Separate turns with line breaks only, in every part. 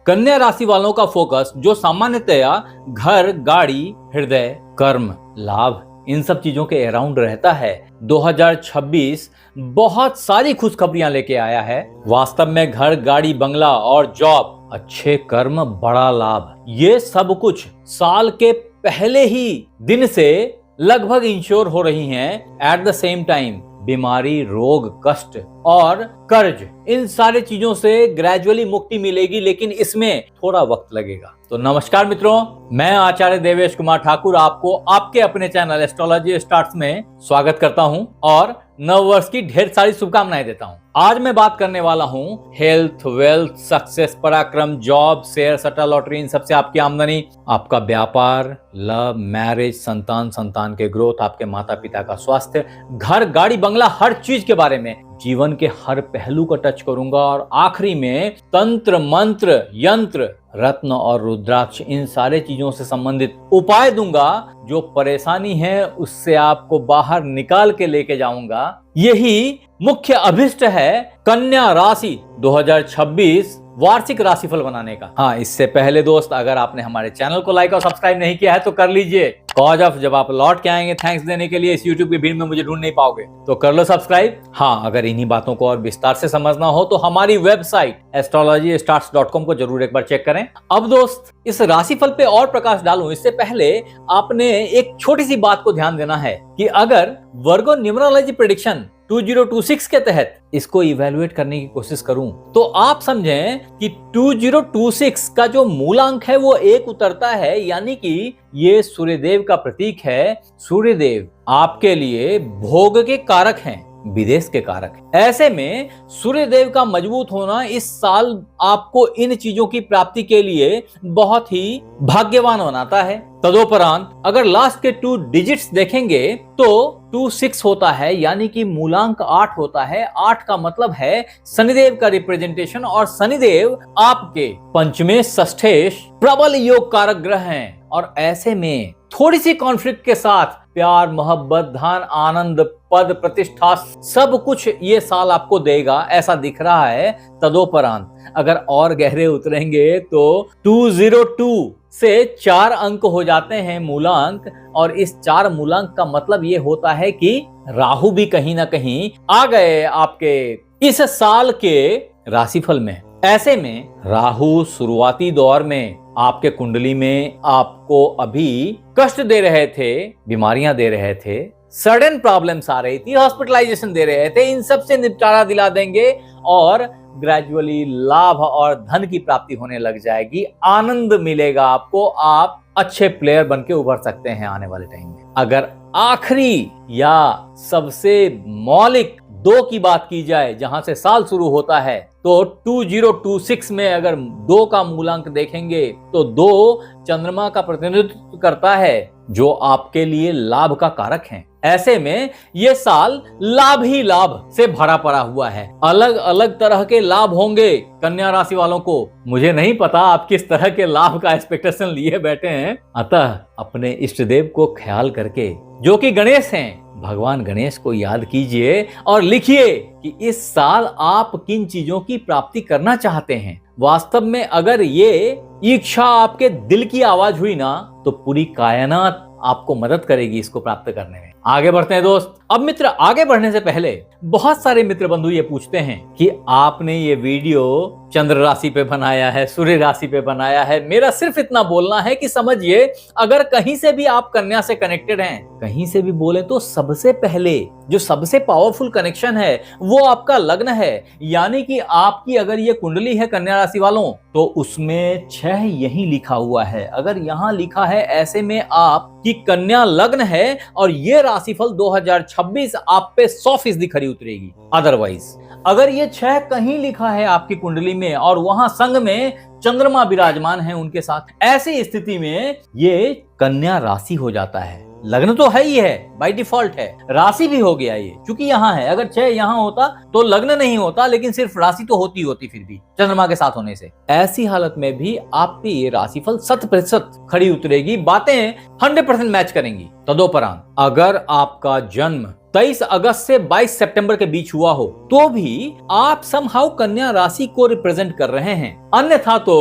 कन्या राशि वालों का फोकस जो सामान्यतया घर, गाड़ी, हृदय, कर्म, लाभ इन सब चीजों के अराउंड रहता है, 2026 बहुत सारी खुशखबरियां लेके आया है। वास्तव में घर, गाड़ी, बंगला और जॉब, अच्छे कर्म, बड़ा लाभ, ये सब कुछ साल के पहले ही दिन से लगभग इंश्योर हो रही हैं। एट द सेम टाइम बीमारी, रोग, कष्ट और कर्ज, इन सारे चीजों से ग्रेजुअली मुक्ति मिलेगी, लेकिन इसमें थोड़ा वक्त लगेगा। तो नमस्कार मित्रों, मैं आचार्य देवेश कुमार ठाकुर आपको आपके अपने चैनल एस्ट्रोलॉजी स्टार्ट्स में स्वागत करता हूं और नव वर्ष की ढेर सारी शुभकामनाएं देता हूं। आज मैं बात करने वाला हूं हेल्थ, वेल्थ, सक्सेस, पराक्रम, जॉब, शेयर, सट्टा, लॉटरी, इन सबसे आपकी आमदनी, आपका व्यापार, लव, मैरिज, संतान के ग्रोथ, आपके माता पिता का स्वास्थ्य, घर, गाड़ी, बंगला, हर चीज के बारे में, जीवन के हर पहलू को टच करूंगा और आखिरी में तंत्र, मंत्र, यंत्र, रत्न और रुद्राक्ष, इन सारे चीजों से संबंधित उपाय दूंगा। जो परेशानी है उससे आपको बाहर निकाल के लेके जाऊंगा। यही मुख्य अभिष्ट है कन्या राशि 2026 वार्षिक राशिफल बनाने का। हाँ, इससे पहले दोस्त, अगर आपने हमारे चैनल को लाइक और सब्सक्राइब नहीं किया है तो कर लीजिए। कॉज ऑफ जब आप लौट के आएंगे थैंक्स देने के लिए, इस यूट्यूब की भीड़ में मुझे ढूंढ नहीं पाओगे, तो कर लो सब्सक्राइब। हाँ, अगर इन्हीं बातों को और विस्तार से समझना हो तो हमारी वेबसाइट astrologystarts.com को जरूर एक बार चेक करें। अब दोस्त, इस राशिफल पे और प्रकाश डालूं इससे पहले आपने एक छोटी सी बात को ध्यान देना है कि अगर वर्गो न्यूमरोलॉजी प्रेडिक्शन 2026 के तहत इसको इवैल्यूएट करने की कोशिश करूं तो आप समझें कि 2026 का जो मूलांक है वो 1 उतरता है, यानी कि ये सूर्यदेव का प्रतीक है। सूर्यदेव आपके लिए भोग के कारक हैं, विदेश के कारक है। ऐसे में सूर्यदेव का मजबूत होना इस साल आपको इन चीजों की प्राप्ति के लिए बहुत ही भाग्यवान बनाता है। तदोपरांत अगर लास्ट के 2 डिजिट्स देखेंगे तो 26 होता है, यानी कि मूलांक 8 होता है। 8 का मतलब है शनिदेव का रिप्रेजेंटेशन, और शनिदेव आपके पंचमे षष्ठेश प्रबल योग कारक ग्रह हैं। और ऐसे में थोड़ी सी कॉन्फ्लिक्ट के साथ प्यार, मोहब्बत, धन, आनंद, पद, प्रतिष्ठा, सब कुछ ये साल आपको देगा, ऐसा दिख रहा है। तदोपरांत अगर और गहरे उतरेंगे तो 202 से 4 अंक हो जाते हैं मूलांक, और इस 4 मूलांक का मतलब ये होता है कि राहु भी कहीं ना कहीं आ गए आपके इस साल के राशिफल में। ऐसे में राहु शुरुआती दौर में आपके कुंडली में आपको अभी कष्ट दे रहे थे, बीमारियां दे रहे थे, सडन प्रॉब्लम्स आ रही थी, हॉस्पिटलाइजेशन दे रहे थे, इन सब से निपटारा दिला देंगे और ग्रेजुअली लाभ और धन की प्राप्ति होने लग जाएगी। आनंद मिलेगा आपको, आप अच्छे प्लेयर बन के उभर सकते हैं आने वाले टाइम में। अगर आखिरी या सबसे मौलिक 2 की बात की जाए जहां से साल शुरू होता है तो 2026 में अगर 2 का मूलांक देखेंगे तो 2 चंद्रमा का प्रतिनिधित्व करता है, जो आपके लिए लाभ का कारक है। ऐसे में ये साल लाभ ही लाभ से भरा पड़ा हुआ है। अलग अलग तरह के लाभ होंगे कन्या राशि वालों को। मुझे नहीं पता आप किस तरह के लाभ का एक्सपेक्टेशन लिए बैठे हैं, अतः अपने इष्ट देव को ख्याल करके, जो कि गणेश हैं, भगवान गणेश को याद कीजिए और लिखिए कि इस साल आप किन चीजों की प्राप्ति करना चाहते हैं। वास्तव में अगर ये इच्छा आपके दिल की आवाज हुई ना तो पूरी कायनात आपको मदद करेगी इसको प्राप्त करने में। आगे बढ़ते हैं दोस्त। अब मित्र, आगे बढ़ने से पहले बहुत सारे मित्र बंधु ये पूछते हैं कि आपने ये वीडियो चंद्र राशि पे बनाया है, सूर्य राशि पे बनाया है। मेरा सिर्फ इतना बोलना है कि समझिए, अगर कहीं से भी आप कन्या से कनेक्टेड हैं, कहीं से भी बोले तो सबसे पहले जो सबसे पावरफुल कनेक्शन है वो आपका लग्न है। यानी कि आपकी अगर ये कुंडली है कन्या राशि वालों तो उसमें 6 यही लिखा हुआ है। अगर यहाँ लिखा है ऐसे में आपकी कन्या लग्न है और ये राशिफल 2026 आप पे 100% खरी उतरेगी। अदरवाइज अगर ये 6 कहीं लिखा है आपकी कुंडली में और वहां संग में चंद्रमा विराजमान है उनके साथ, ऐसी स्थिति में ये कन्या राशि हो जाता है। लग्न तो है ही है, बाय डिफॉल्ट है, राशि भी हो गया ये, क्योंकि यहाँ है। अगर 6 यहाँ होता तो लग्न नहीं होता, लेकिन सिर्फ राशि तो होती फिर भी चंद्रमा के साथ होने से। ऐसी हालत में भी आपकी ये राशिफल 100% खड़ी उतरेगी, बातें 100% मैच करेंगी। तदोपरांत अगर आपका जन्म 23 अगस्त से 22 सितंबर के बीच हुआ हो तो भी आप समहाउ कन्या राशि को रिप्रेजेंट कर रहे हैं। अन्यथा तो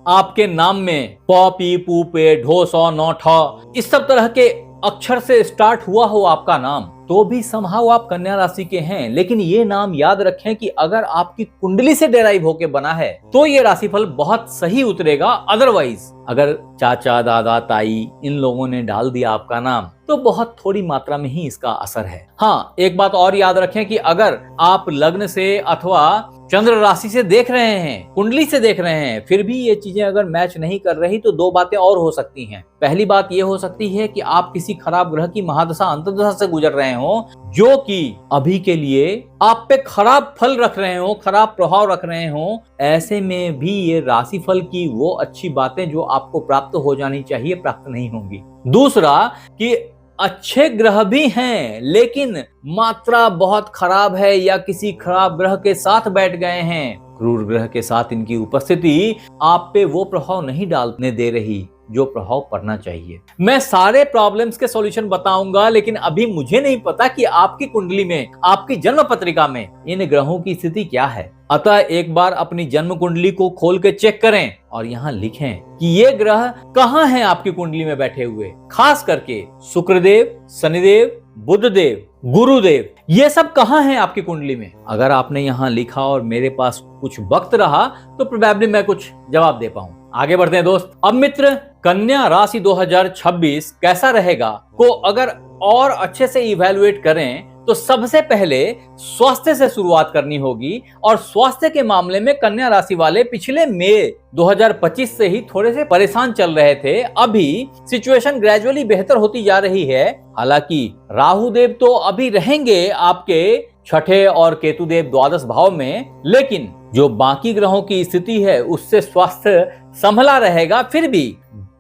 आपके नाम में प, पी, पू, पे, ढो, सौ, नौ, ठ इस सब तरह के अक्षर से स्टार्ट हुआ हो आपका नाम, तो भी समहाउ आप कन्या राशि के हैं। लेकिन ये नाम याद रखें कि अगर आपकी कुंडली से डेराइव होके बना है तो ये राशिफल बहुत सही उतरेगा। अदरवाइज अगर चाचा, दादा, ताई इन लोगों ने डाल दिया आपका नाम तो बहुत थोड़ी मात्रा में ही इसका असर है। हाँ, एक बात और याद रखें कि अगर आप लग्न से अथवा चंद्र राशि से देख रहे हैं, कुंडली से देख रहे हैं, फिर भी ये चीजें अगर मैच नहीं कर रही तो दो बातें और हो सकती हैं। पहली बात ये हो सकती है कि आप किसी खराब ग्रह की महादशा अंतर्दशा से गुजर रहे हो, जो कि अभी के लिए आप पे खराब फल रख रहे हो, खराब प्रभाव रख रहे हो। ऐसे में भी ये राशिफल की वो अच्छी बातें जो आपको प्राप्त हो जानी चाहिए प्राप्त नहीं होंगी। दूसरा कि अच्छे ग्रह भी हैं लेकिन मात्रा बहुत खराब है या किसी खराब ग्रह के साथ बैठ गए हैं, क्रूर ग्रह के साथ इनकी उपस्थिति आप पे वो प्रभाव नहीं डालने दे रही जो प्रभाव पड़ना चाहिए। मैं सारे प्रॉब्लम्स के सॉल्यूशन बताऊंगा, लेकिन अभी मुझे नहीं पता कि आपकी कुंडली में, आपकी जन्म पत्रिका में इन ग्रहों की स्थिति क्या है। अतः एक बार अपनी जन्म कुंडली को खोल के चेक करें और यहाँ लिखें कि ये ग्रह कहाँ हैं आपकी कुंडली में बैठे हुए। खास करके शुक्रदेव, शनिदेव, बुधदेव, गुरुदेव, ये सब कहाँ हैं आपकी कुंडली में। अगर आपने यहाँ लिखा और मेरे पास कुछ वक्त रहा तो प्रोबेबली मैं कुछ जवाब दे पाऊं। आगे बढ़ते हैं दोस्त। अब मित्र, कन्या राशि 2026 कैसा रहेगा को अगर और अच्छे से इवैल्यूएट करें तो सबसे पहले स्वास्थ्य से शुरुआत करनी होगी। और स्वास्थ्य के मामले में कन्या राशि वाले पिछले मई 2025 से ही थोड़े से परेशान चल रहे थे। अभी सिचुएशन ग्रेजुअली बेहतर होती जा रही है। हालांकि राहु देव तो अभी रहेंगे आपके छठे और केतु देव द्वादश भाव में, लेकिन जो बाकी ग्रहों की स्थिति है उससे स्वास्थ्य संभला रहेगा। फिर भी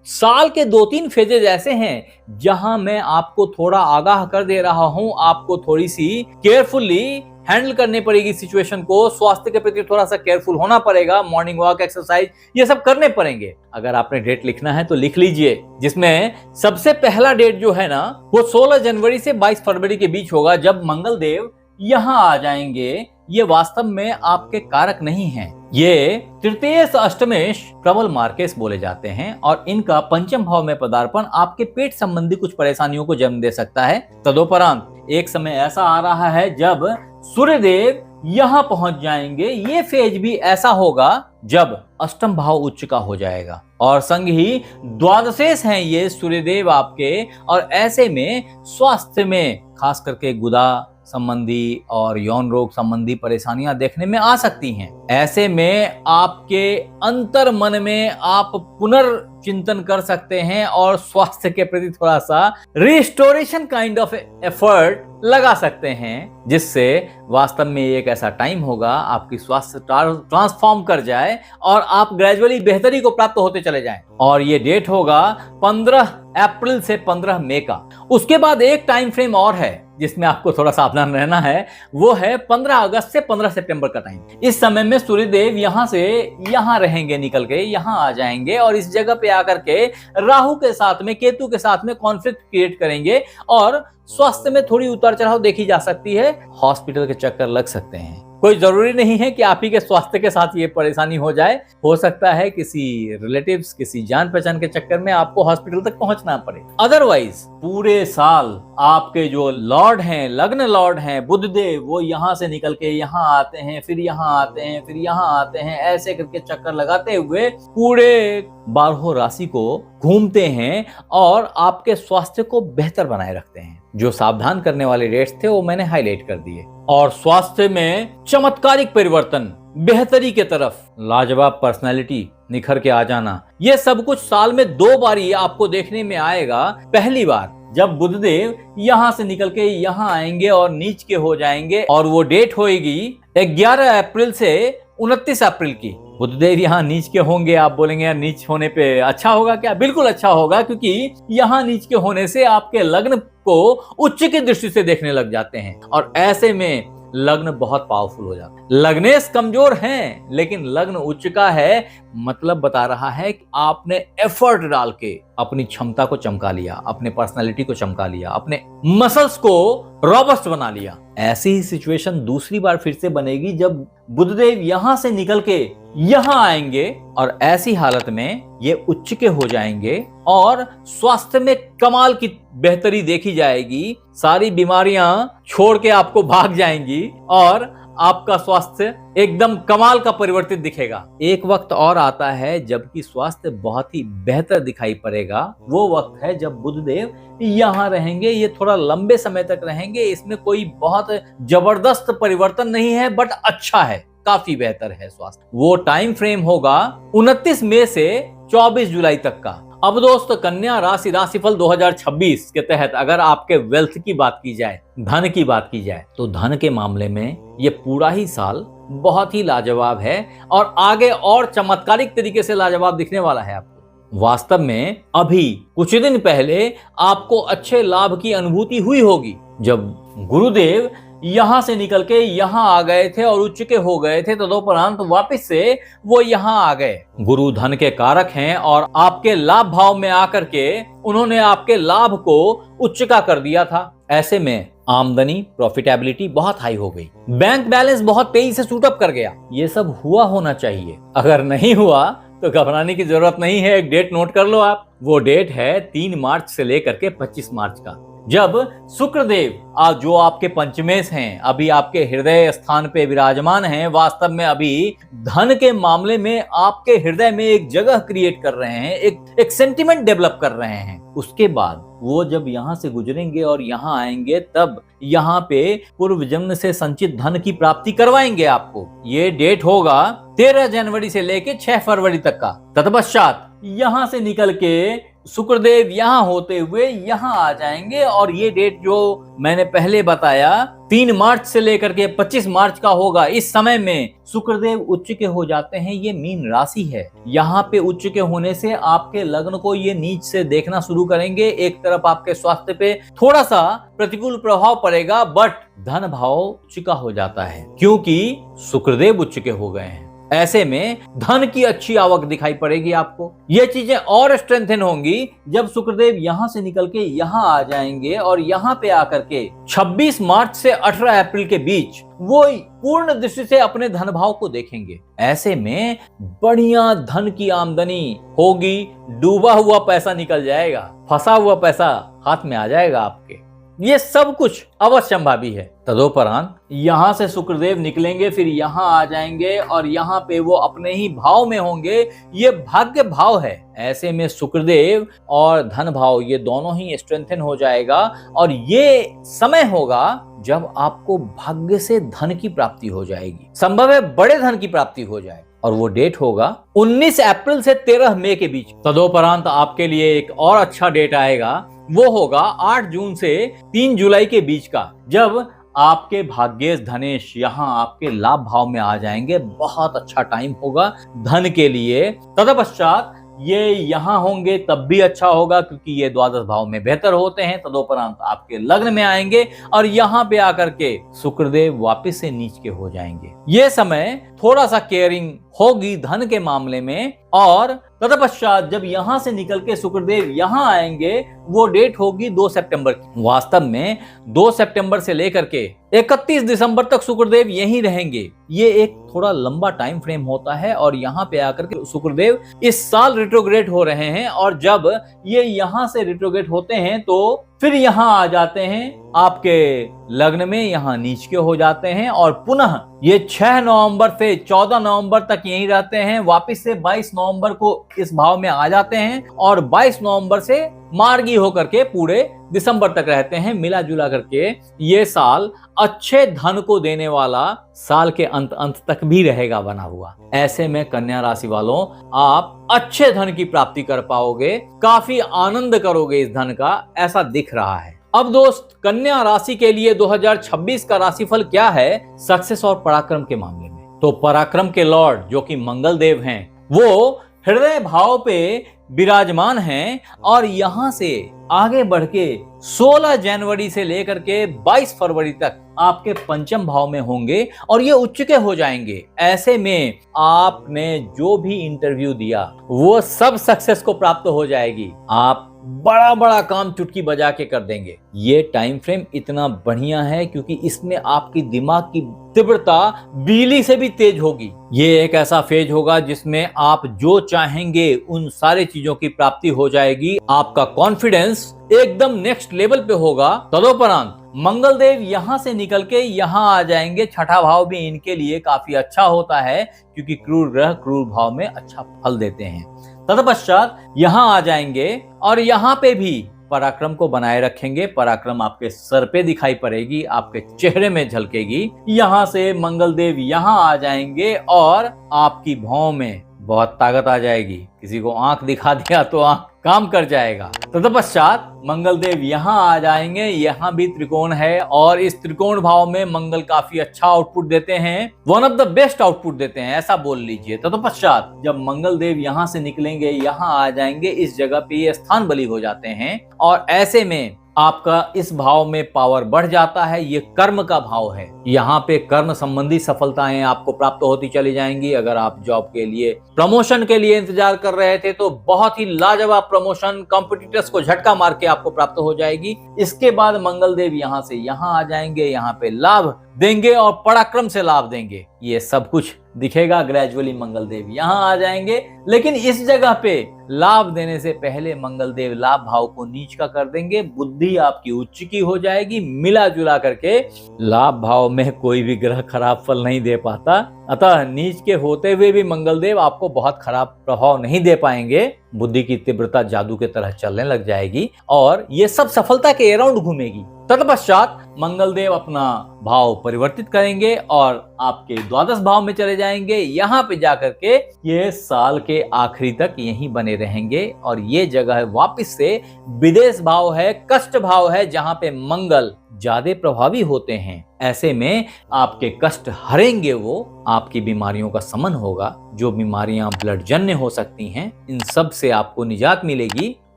साल के 2-3 फेजेज ऐसे हैं जहां मैं आपको थोड़ा आगाह कर दे रहा हूं, आपको थोड़ी सी केयरफुली हैंडल करनी पड़ेगी सिचुएशन को। स्वास्थ्य के प्रति थोड़ा सा केयरफुल होना पड़ेगा, मॉर्निंग वॉक, एक्सरसाइज ये सब करने पड़ेंगे। अगर आपने डेट लिखना है तो लिख लीजिए, जिसमें सबसे पहला डेट जो है ना वो 16 जनवरी से 22 फरवरी के बीच होगा, जब मंगल देव यहाँ आ जाएंगे। ये वास्तव में आपके कारक नहीं हैं, ये तृतीयेश अष्टमेश प्रबल मार्केश बोले जाते हैं और इनका पंचम भाव में पदार्पण आपके पेट संबंधी कुछ परेशानियों को जन्म दे सकता है। तदोपरांत एक समय ऐसा आ रहा है जब सूर्यदेव यहाँ पहुंच जाएंगे। ये फेज भी ऐसा होगा जब अष्टम भाव उच्च का हो जाएगा और संग ही द्वादशेश हैं ये सूर्यदेव आपके। और ऐसे में स्वास्थ्य में खास करके गुदा संबंधी और यौन रोग संबंधी परेशानियां देखने में आ सकती हैं। ऐसे में आपके अंतर मन में आप पुनर्चिंतन कर सकते हैं और स्वास्थ्य के प्रति थोड़ा सा रिस्टोरेशन काइंड ऑफ एफर्ट लगा सकते हैं, जिससे वास्तव में एक ऐसा टाइम होगा आपकी स्वास्थ्य ट्रांसफॉर्म कर जाए और आप ग्रेजुअली बेहतरी को प्राप्त होते चले जाएं। और ये डेट होगा 15 अप्रैल से 15 मई का। उसके बाद एक टाइम फ्रेम और है जिसमें आपको थोड़ा सावधान रहना है, वो है 15 अगस्त से 15 सितंबर का टाइम। इस समय में सूर्यदेव यहाँ से यहाँ रहेंगे, निकल के यहाँ आ जाएंगे और इस जगह पे आकर के राहु के साथ में, केतु के साथ में कॉन्फ्लिक्ट क्रिएट करेंगे और स्वास्थ्य में थोड़ी उतार चढ़ाव देखी जा सकती है। हॉस्पिटल के चक्कर लग सकते हैं। कोई जरूरी नहीं है कि आप ही के स्वास्थ्य के साथ ये परेशानी हो जाए, हो सकता है किसी रिलेटिव्स, किसी जान पहचान के चक्कर में आपको हॉस्पिटल तक पहुंचना पड़े। अदरवाइज पूरे साल आपके जो लॉर्ड हैं, लग्न लॉर्ड हैं बुधदेव, वो यहाँ से निकल के यहाँ आते हैं, फिर यहाँ आते हैं, फिर यहाँ आते हैं, ऐसे करके चक्कर लगाते हुए पूरे 12 राशि को घूमते हैं और आपके स्वास्थ्य को बेहतर बनाए रखते हैं। जो सावधान करने वाले डेट्स थे वो मैंने हाईलाइट कर दिए। और स्वास्थ्य में चमत्कारिक परिवर्तन, बेहतरी के तरफ, लाजवाब पर्सनालिटी निखर के आ जाना, ये सब कुछ साल में 2 बार ही आपको देखने में आएगा। पहली बार जब बुधदेव यहाँ से निकल के यहाँ आएंगे और नीच के हो जाएंगे और वो डेट होगी 11 अप्रैल से 29 अप्रैल की। बुधदेव यहाँ नीच के होंगे। आप बोलेंगे यार नीच होने पे अच्छा होगा क्या? बिल्कुल अच्छा होगा, क्योंकि यहाँ नीच के होने से आपके लग्न को उच्च की दृष्टि से देखने लग जाते हैं और ऐसे में लग्न बहुत पावरफुल हो जाता है। लग्नेश कमजोर हैं लेकिन लग्न उच्च का है, मतलब बता रहा है कि आपने एफर्ट डाल के अपनी क्षमता को चमका लिया, अपने पर्सनालिटी को चमका लिया, अपने मसल्स को रॉबस्ट बना लिया। ऐसी ही सिचुएशन दूसरी बार फिर से बनेगी जब बुधदेव यहां से निकल के यहां आएंगे और ऐसी हालत में ये उच्च के हो जाएंगे और स्वास्थ्य में कमाल की बेहतरी देखी जाएगी। सारी बीमारियां छोड़ के आपको भाग जाएंगी और आपका स्वास्थ्य एकदम कमाल का परिवर्तित दिखेगा। एक वक्त और आता है जबकि स्वास्थ्य बहुत ही बेहतर दिखाई पड़ेगा। वो वक्त है जब बुधदेव यहाँ रहेंगे। ये थोड़ा लंबे समय तक रहेंगे, इसमें कोई बहुत जबरदस्त परिवर्तन नहीं है, बट अच्छा है, काफी बेहतर है स्वास्थ्य। वो टाइम फ्रेम होगा 29 मई से 24 जुलाई तक का। अब दोस्तों, कन्या राशि राशिफल 2026 के तहत अगर आपके वेल्थ की बात की जाए, धन की बात की जाए, तो धन के मामले में ये पूरा ही साल बहुत ही लाजवाब है और आगे और चमत्कारिक तरीके से लाजवाब दिखने वाला है आपको। वास्तव में अभी कुछ दिन पहले आपको अच्छे लाभ की अनुभूति हुई होगी जब गुरुदेव यहां से निकल के यहां आ गए थे और उच्च के हो गए थे, तदोपरांत वापस से वो यहां आ गए। गुरु धन के कारक हैं और आपके लाभ भाव में आकर के उन्होंने आपके लाभ को उच्च का कर दिया था। ऐसे में आमदनी, प्रॉफिटेबिलिटी बहुत हाई हो गई, बैंक बैलेंस बहुत तेजी से शूट अप कर गया। ये सब हुआ होना चाहिए। अगर नहीं हुआ तो घबराने की जरूरत नहीं है। एक डेट नोट कर लो आप। वो डेट है 3 मार्च से लेकर के 25 मार्च का, जब शुक्रदेव जो आपके पंचमेश हैं, अभी आपके हृदय स्थान पे विराजमान हैं। वास्तव में अभी धन के मामले में आपके हृदय में एक जगह क्रिएट कर रहे हैं, एक सेंटिमेंट डेवलप कर रहे हैं। उसके बाद वो जब यहाँ से गुजरेंगे और यहाँ आएंगे, तब यहाँ पे पूर्व जन्म से संचित धन की प्राप्ति करवाएंगे आपको। ये डेट होगा 13 जनवरी से लेके 6 फरवरी तक का। तत्पश्चात यहाँ से निकल के शुक्रदेव यहाँ होते हुए यहाँ आ जाएंगे और ये डेट जो मैंने पहले बताया 3 मार्च से लेकर के 25 मार्च का होगा। इस समय में शुक्रदेव उच्च के हो जाते हैं। ये मीन राशि है। यहाँ पे उच्च के होने से आपके लग्न को ये नीच से देखना शुरू करेंगे। एक तरफ आपके स्वास्थ्य पे थोड़ा सा प्रतिकूल प्रभाव पड़ेगा, बट धन भाव उच्च का हो जाता है क्योंकि शुक्रदेव उच्च के हो गए हैं। ऐसे में धन की अच्छी आवक दिखाई पड़ेगी आपको। ये चीजें और स्ट्रेंथन होंगी जब शुक्रदेव यहां से निकल के यहां आ जाएंगे और यहां पे आकर के 26 मार्च से 18 अप्रैल के बीच वो पूर्ण दृष्टि से अपने धन भाव को देखेंगे। ऐसे में बढ़िया धन की आमदनी होगी। डूबा हुआ पैसा निकल जाएगा, फंसा हुआ पैसा हाथ में आ जाएगा आपके। ये सब कुछ अवश्यंभावी है। तदोपरांत यहाँ से शुक्रदेव निकलेंगे, फिर यहाँ आ जाएंगे और यहाँ पे वो अपने ही भाव में होंगे। ये भाग्य भाव है। ऐसे में शुक्रदेव और धन भाव ये दोनों ही स्ट्रेंथन हो जाएगा और ये समय होगा जब आपको भाग्य से धन की प्राप्ति हो जाएगी। संभव है बड़े धन की प्राप्ति हो जाए और वो डेट होगा 19 अप्रैल से 13 मई के बीच। तदोपरांत आपके लिए एक और अच्छा डेट आएगा, वो होगा 8 जून से 3 जुलाई के बीच का, जब आपके भाग्येश धनेश यहाँ आपके लाभ भाव में आ जाएंगे। बहुत अच्छा टाइम होगा धन के लिए। तदपश्चात ये यहाँ होंगे तब भी अच्छा होगा क्योंकि ये द्वादश भाव में बेहतर होते हैं। तदोपरांत आपके लग्न में आएंगे और यहाँ पे आकर के शुक्रदेव वापस से नीच के हो जाएंगे। ये समय थोड़ा सा केयरिंग होगी धन के मामले में। और तत्पश्चात जब यहाँ से निकल के शुक्रदेव यहाँ आएंगे, वो डेट होगी 2 सितंबर की। वास्तव में 2 सितंबर से लेकर के 31 दिसंबर तक शुक्रदेव यहीं रहेंगे। ये एक थोड़ा लंबा टाइम फ्रेम होता है और यहाँ पे आकर के शुक्रदेव इस साल रिट्रोग्रेड हो रहे हैं और जब ये यहाँ से रिट्रोग्रेड होते हैं तो फिर यहाँ आ जाते हैं आपके लग्न में, यहाँ नीच के हो जाते हैं और पुनः ये 6 नवंबर से 14 नवंबर तक यहीं रहते हैं। वापस से 22 नवंबर को इस भाव में आ जाते हैं और 22 नवंबर से मार्गी होकर के पूरे दिसंबर तक रहते हैं। मिला जुला करके ये साल अच्छे धन को देने वाला साल के अंत तक भी रहेगा बना हुआ। ऐसे में कन्या राशि वालों, आप अच्छे धन की प्राप्ति कर पाओगे, काफी आनंद करोगे इस धन का, ऐसा दिख रहा है। अब दोस्त, कन्या राशि के लिए 2026 का राशिफल क्या है सक्सेस और पराक्रम के मामले में? तो पराक्रम के लॉर्ड जो कि मंगल देव हैं, वो हृदय भाव पे विराजमान हैं और यहां से आगे बढ़ के 16 जनवरी से लेकर के 22 फरवरी तक आपके पंचम भाव में होंगे और ये उच्च के हो जाएंगे। ऐसे में आपने जो भी इंटरव्यू दिया वो सब सक्सेस को प्राप्त हो जाएगी। आप बड़ा बड़ा काम चुटकी बजा के कर देंगे। ये टाइम फ्रेम इतना बढ़िया है क्योंकि इसमें आपकी दिमाग की तीव्रता बिजली से भी तेज होगी। ये एक ऐसा फेज होगा जिसमें आप जो चाहेंगे उन सारी चीजों की प्राप्ति हो जाएगी। आपका कॉन्फिडेंस एकदम नेक्स्ट लेवल पे होगा। तदोपरांत मंगल देव यहां से निकल के यहां आ जाएंगे। छठा भाव भी इनके लिए काफी अच्छा होता है क्योंकि क्रूर ग्रह क्रूर भाव में अच्छा फल देते हैं। तत्पश्चात यहां आ जाएंगे और यहां पे भी पराक्रम को बनाए रखेंगे। पराक्रम आपके सर पे दिखाई पड़ेगी, आपके चेहरे में झलकेगी। यहां से मंगल देव यहां आ जाएंगे और आपकी भौं में बहुत ताकत आ जाएगी। किसी को आंख दिखा दिया तो आंख काम कर जाएगा। तत्पश्चात मंगल देव यहाँ आ जाएंगे। यहाँ भी त्रिकोण है और इस त्रिकोण भाव में मंगल काफी अच्छा आउटपुट देते हैं, one of the best output देते हैं, ऐसा बोल लीजिए। तत्पश्चात जब मंगल देव यहाँ से निकलेंगे, यहाँ आ जाएंगे, इस जगह पे ये स्थान बली हो जाते हैं और ऐसे में आपका इस भाव में पावर बढ़ जाता है। ये कर्म का भाव है। यहाँ पे कर्म संबंधी सफलताएं आपको प्राप्त होती चली जाएंगी। अगर आप जॉब के लिए प्रमोशन के लिए इंतजार कर रहे थे तो बहुत ही लाजवाब प्रमोशन कॉम्पिटिटर्स को झटका मार के आपको प्राप्त हो जाएगी। इसके बाद मंगल देव यहाँ से यहाँ आ जाएंगे, यहाँ पे लाभ देंगे और पराक्रम से लाभ देंगे। ये सब कुछ दिखेगा ग्रेजुअली। मंगल देव यहाँ आ जाएंगे, लेकिन इस जगह पे लाभ देने से पहले मंगल देव लाभ भाव को नीच का कर देंगे। बुद्धि आपकी उच्च की हो जाएगी। मिला जुला करके लाभ भाव में कोई भी ग्रह खराब फल नहीं दे पाता, अतः नीच के होते हुए भी मंगल देव आपको बहुत खराब प्रभाव नहीं दे पाएंगे। बुद्धि की तीव्रता जादू के तरह चलने लग जाएगी और ये सब सफलता के अराउंड घूमेगी। तत्पश्चात मंगल देव अपना भाव परिवर्तित करेंगे और आपके द्वादश भाव में चले जाएंगे। यहाँ पे जाकर के ये साल के आखिरी तक यहीं बने रहेंगे और ये जगह वापस से विदेश भाव है, कष्ट भाव है, जहाँ पे मंगल ज्यादा प्रभावी होते हैं। ऐसे में आपके कष्ट हरेंगे वो, आपकी बीमारियों का शमन होगा। जो बीमारियां ब्लड जन्य हो सकती हैं, इन सब से आपको निजात मिलेगी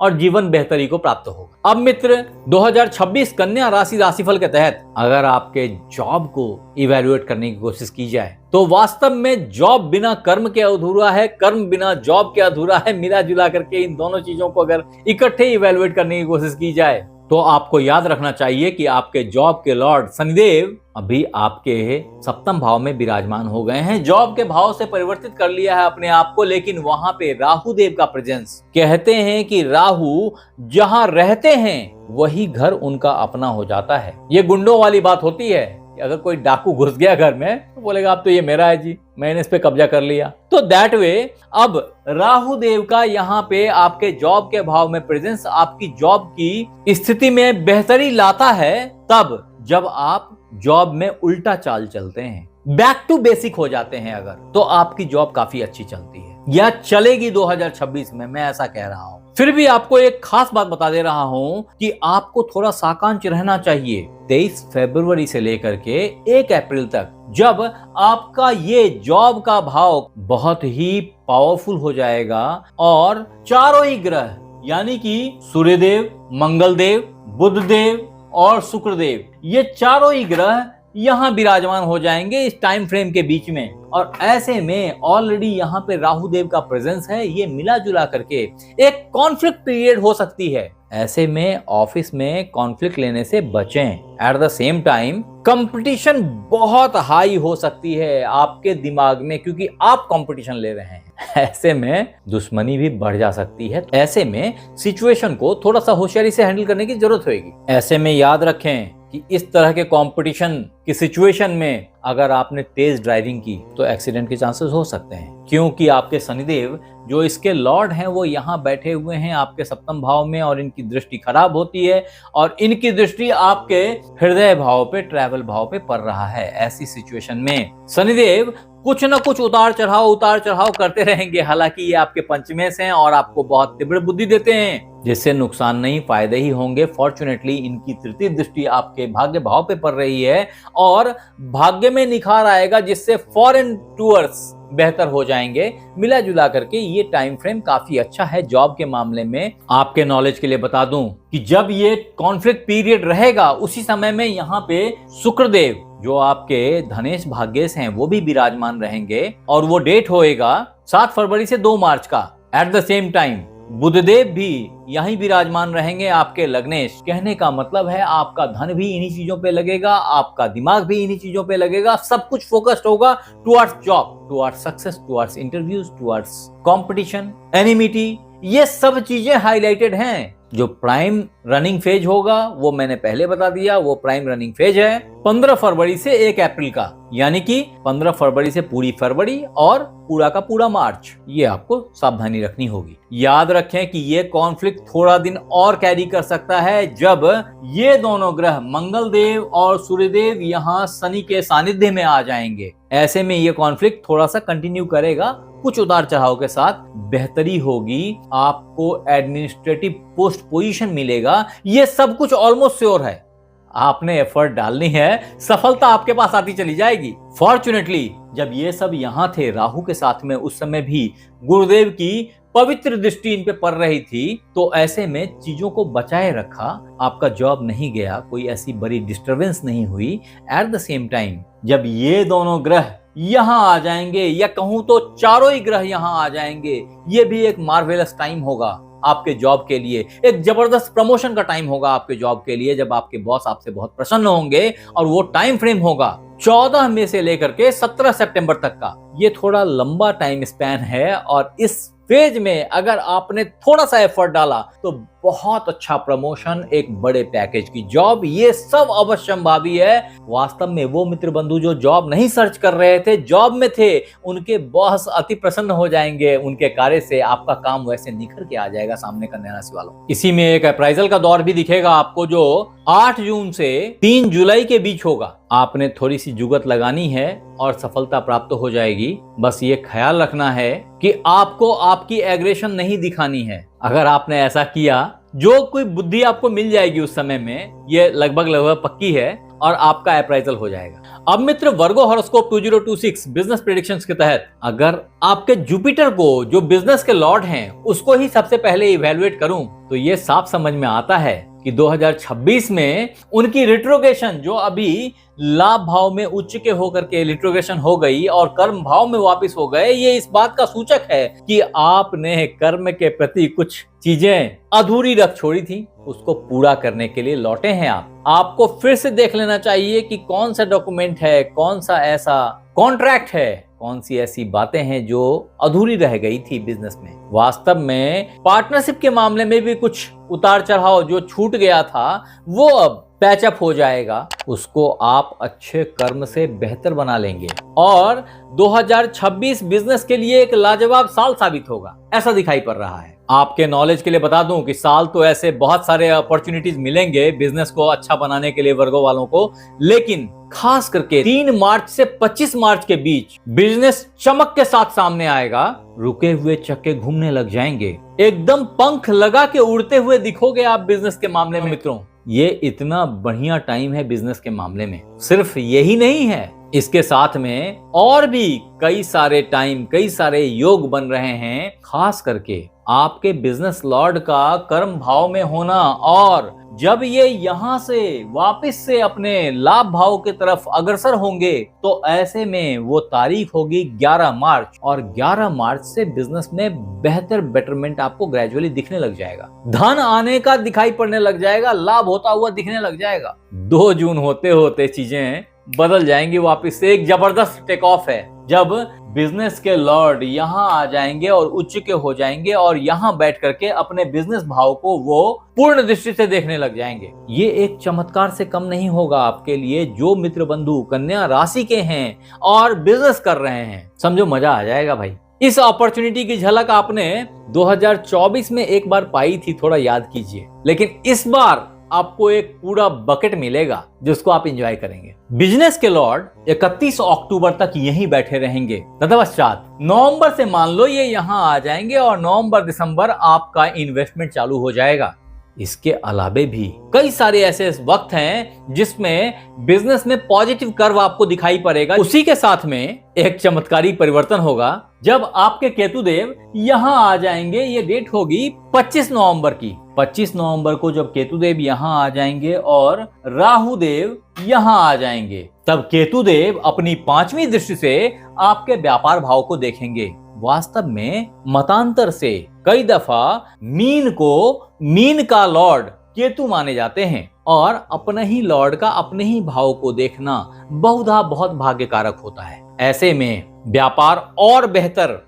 और जीवन बेहतरी को प्राप्त होगा। अब मित्र 2026 कन्या राशि राशिफल के तहत अगर आपके जॉब को इवैल्यूएट करने की कोशिश की जाए तो वास्तव में जॉब बिना कर्म के अधूरा है, कर्म बिना जॉब के अधूरा है। मिला जुला करके इन दोनों चीजों को अगर इकट्ठे इवैल्यूएट करने की कोशिश की जाए तो आपको याद रखना चाहिए कि आपके जॉब के लॉर्ड शनिदेव अभी आपके सप्तम भाव में विराजमान हो गए हैं। जॉब के भाव से परिवर्तित कर लिया है अपने आप को, लेकिन वहां पे राहु देव का प्रेजेंस, कहते हैं कि राहु जहां रहते हैं वही घर उनका अपना हो जाता है। ये गुंडों वाली बात होती है कि अगर कोई डाकू घुस गया घर में तो बोलेगा अब तो ये मेरा है जी, मैंने इस पे कब्जा कर लिया। तो दैट वे अब राहु देव का यहाँ पे आपके जॉब के भाव में प्रेजेंस आपकी जॉब की स्थिति में बेहतरी लाता है तब जब आप जॉब में उल्टा चाल चलते हैं, बैक टू बेसिक हो जाते हैं अगर, तो आपकी जॉब काफी अच्छी चलती है या चलेगी 2026 में, मैं ऐसा कह रहा हूं। फिर भी आपको एक खास बात बता दे रहा हूं कि आपको थोड़ा साकांच रहना चाहिए। 23 फरवरी से लेकर के 1 अप्रैल तक जब आपका ये जॉब का भाव बहुत ही पावरफुल हो जाएगा और चारों ही ग्रह यानी कि सूर्यदेव, मंगल देव, बुध देव और शुक्रदेव, ये चारों ही ग्रह यहाँ विराजमान हो जाएंगे इस टाइम फ्रेम के बीच में। और ऐसे में ऑलरेडी यहाँ पे राहु देव का प्रेजेंस है। ये मिला जुला करके एक कॉन्फ्लिक्ट पीरियड हो सकती है। ऐसे में ऑफिस में कॉन्फ्लिक्ट लेने से बचें। At the same time competition बहुत हाई हो सकती है आपके दिमाग में क्योंकि आप कंपटीशन ले रहे हैं। ऐसे में दुश्मनी भी बढ़ जा सकती है। ऐसे में सिचुएशन को थोड़ा सा होशियारी से हैंडल करने की जरूरत होगी। ऐसे में याद रखें कि इस तरह के कंपटीशन की सिचुएशन में अगर आपने तेज ड्राइविंग की तो एक्सीडेंट के चांसेस हो सकते हैं, क्योंकि आपके शनिदेव जो इसके लॉर्ड हैं वो यहाँ बैठे हुए हैं आपके सप्तम भाव में और इनकी दृष्टि खराब होती है और इनकी दृष्टि आपके हृदय भाव पे, ट्रैवल भाव पे पड़ रहा है। ऐसी सिचुएशन में शनिदेव कुछ न कुछ उतार चढ़ाव करते रहेंगे। हालांकि ये आपके पंचमेश हैं और आपको बहुत तीव्र बुद्धि देते हैं, जिससे नुकसान नहीं फायदे ही होंगे। फॉर्चुनेटली इनकी तृतीय दृष्टि आपके भाग्य भाव पे पड़ रही है और भाग्य में निखार आएगा, जिससे फॉरेन टूर्स बेहतर हो जाएंगे। मिला जुला करके ये टाइम फ्रेम काफी अच्छा है जॉब के मामले में। आपके नॉलेज के लिए बता दूं कि जब ये कॉन्फ्लिक्ट पीरियड रहेगा उसी समय में यहाँ पे शुक्रदेव जो आपके धनेश भाग्येश हैं वो भी विराजमान रहेंगे और वो डेट होएगा 7 फरवरी से 2 मार्च का। At the same time Budhdev भी यहीं विराजमान रहेंगे आपके लग्नेश। कहने का मतलब है आपका धन भी इन्हीं चीजों पे लगेगा, आपका दिमाग भी इन्हीं चीजों पे लगेगा, सब कुछ फोकस्ड होगा towards job, towards success, towards interviews, towards competition, enmity. ये सब चीजें हाईलाइटेड हैं। जो प्राइम रनिंग फेज होगा वो मैंने पहले बता दिया, वो प्राइम रनिंग फेज है 15 फरवरी से 1 अप्रैल का, यानी कि 15 फरवरी से पूरी फरवरी और पूरा का पूरा मार्च। ये आपको सावधानी रखनी होगी। याद रखें कि ये कॉन्फ्लिक्ट थोड़ा दिन और कैरी कर सकता है जब ये दोनों ग्रह मंगल देव और सूर्यदेव यहाँ शनि के सानिध्य में आ जाएंगे। ऐसे में ये कॉन्फ्लिक्ट थोड़ा सा कंटिन्यू करेगा, कुछ उतार चढ़ाव के साथ। बेहतरी होगी, आपको एडमिनिस्ट्रेटिव पोस्ट पोजीशन मिलेगा, ये सब कुछ ऑलमोस्ट श्योर है। आपने एफर्ट डालनी है, सफलता आपके पास आती चली जाएगी। फॉर्चुनेटली जब ये सब यहाँ थे राहु के साथ में, उस समय भी गुरुदेव की पवित्र दृष्टि इन पे पड़ रही थी, तो ऐसे में चीजों को बचाए रखा। आपका जॉब नहीं गया, कोई ऐसी बड़ी डिस्टरबेंस नहीं हुई। एट द सेम टाइम जब ये दोनों ग्रह यहाँ आ जाएंगे, या कहूं तो चारों ही ग्रह यहाँ आ जाएंगे, ये भी एक मार्वेलस टाइम होगा आपके जॉब के लिए। एक जबरदस्त प्रमोशन का टाइम होगा आपके जॉब के लिए, जब आपके बॉस आपसे बहुत प्रसन्न होंगे। और वो टाइम फ्रेम होगा 14 मई से लेकर के 17 सितंबर तक का। ये थोड़ा लंबा टाइम स्पैन है और इस फेज में अगर आपने थोड़ा सा एफर्ट डाला तो बहुत अच्छा प्रमोशन, एक बड़े पैकेज की जॉब, ये सब अवश्यंभावी है। वास्तव में वो मित्र बंधु जो जॉब नहीं सर्च कर रहे थे, जॉब में थे, उनके बॉस अति प्रसन्न हो जाएंगे उनके कार्य से। आपका काम वैसे निखर के आ जाएगा सामने कन्या राशि वालों। इसी में एक अप्राइजल का दौर भी दिखेगा आपको, जो 8 जून से 3 जुलाई के बीच होगा। आपने थोड़ी सी जुगत लगानी है और सफलता प्राप्त हो जाएगी। बस ये ख्याल रखना है कि आपको आपकी एग्रेशन नहीं दिखानी है। अगर आपने ऐसा किया, जो कोई बुद्धि आपको मिल जाएगी उस समय में, ये लगभग पक्की है और आपका अप्राइजल हो जाएगा। अब मित्र वर्गो हॉरोस्कोप 2026 बिजनेस प्रेडिक्शंस के तहत अगर आपके जुपिटर को, जो बिजनेस के लॉर्ड हैं, उसको ही सबसे पहले इवैल्यूएट करूं तो ये साफ समझ में आता है कि 2026 में उनकी रिट्रोगेशन, जो अभी लाभ भाव में उच्च के होकर के रिट्रोगेशन हो गई और कर्म भाव में वापस हो गए, ये इस बात का सूचक है कि आपने कर्म के प्रति कुछ चीजें अधूरी रख छोड़ी थी, उसको पूरा करने के लिए लौटे हैं आप। आपको फिर से देख लेना चाहिए कि कौन सा डॉक्यूमेंट है, कौन सा ऐसा कॉन्ट्रैक्ट है, कौन सी ऐसी बातें हैं जो अधूरी रह गई थी बिजनेस में। वास्तव में पार्टनरशिप के मामले में भी कुछ उतार चढ़ाव जो छूट गया था, वो अब पैचअप हो जाएगा। उसको आप अच्छे कर्म से बेहतर बना लेंगे और 2026 बिजनेस के लिए एक लाजवाब साल साबित होगा, ऐसा दिखाई पड़ रहा है। आपके नॉलेज के लिए बता दूं कि साल तो ऐसे बहुत सारे अपॉर्चुनिटीज मिलेंगे बिजनेस को अच्छा बनाने के लिए वर्गो वालों को, लेकिन खास करके 3 मार्च से 25 मार्च के बीच बिजनेस चमक के साथ सामने आएगा। रुके हुए चक्के घूमने लग जाएंगे, एकदम पंख लगा के उड़ते हुए दिखोगे आप बिजनेस के मामले में। मित्रों, ये इतना बढ़िया टाइम है बिजनेस के मामले में। सिर्फ यही नहीं है, इसके साथ में और भी कई सारे टाइम, कई सारे योग बन रहे हैं। खास करके आपके बिजनेस लॉर्ड का कर्म भाव में होना, और जब ये यहां से वापस से अपने लाभ भाव की तरफ अग्रसर होंगे तो ऐसे में वो तारीख होगी 11 मार्च, और 11 मार्च से बिजनेस में बेहतर बेटरमेंट आपको ग्रेजुअली दिखने लग जाएगा। धन आने का दिखाई पड़ने लग जाएगा, लाभ होता हुआ दिखने लग जाएगा। 2 जून होते होते चीजें बदल जाएंगी वापस से। एक जबरदस्त टेक ऑफ है जब बिजनेस के लॉर्ड यहाँ आ जाएंगे और उच्च के हो जाएंगे और यहाँ बैठ करके अपने बिजनेस भाव को वो पूर्ण दृष्टि से देखने लग जाएंगे। ये एक चमत्कार से कम नहीं होगा आपके लिए। जो मित्र बंधु कन्या राशि के हैं और बिजनेस कर रहे हैं, समझो मजा आ जाएगा भाई। इस अपॉर्चुनिटी की झलक आपने 2024 में एक बार पाई थी, थोड़ा याद कीजिए, लेकिन इस बार आपको एक पूरा बकेट मिलेगा जिसको आप एंजॉय करेंगे। बिजनेस के लॉर्ड 31 अक्टूबर तक यहीं बैठे रहेंगे। तदपश्चात नवंबर से मान लो ये यहाँ आ जाएंगे और नवंबर दिसंबर आपका इन्वेस्टमेंट चालू हो जाएगा। इसके अलावे भी कई सारे ऐसे वक्त हैं जिसमें बिजनेस में पॉजिटिव कर्व आपको दिखाई पड़ेगा। उसी के साथ में एक चमत्कारी परिवर्तन होगा जब आपके केतुदेव यहाँ आ जाएंगे। ये डेट होगी 25 नवंबर की। 25 नवंबर को जब केतुदेव यहाँ आ जाएंगे और राहु देव यहाँ आ जाएंगे, तब केतुदेव अपनी 5वीं दृष्टि से आपके व्यापार भाव को देखेंगे। वास्तव में मतांतर से कई दफा मीन का लॉर्ड केतु माने जाते हैं और अपने ही लॉर्ड का अपने ही भाव को देखना बहुधा बहुत भाग्यकारक होता है। ऐसे में व्यापार और बेहतर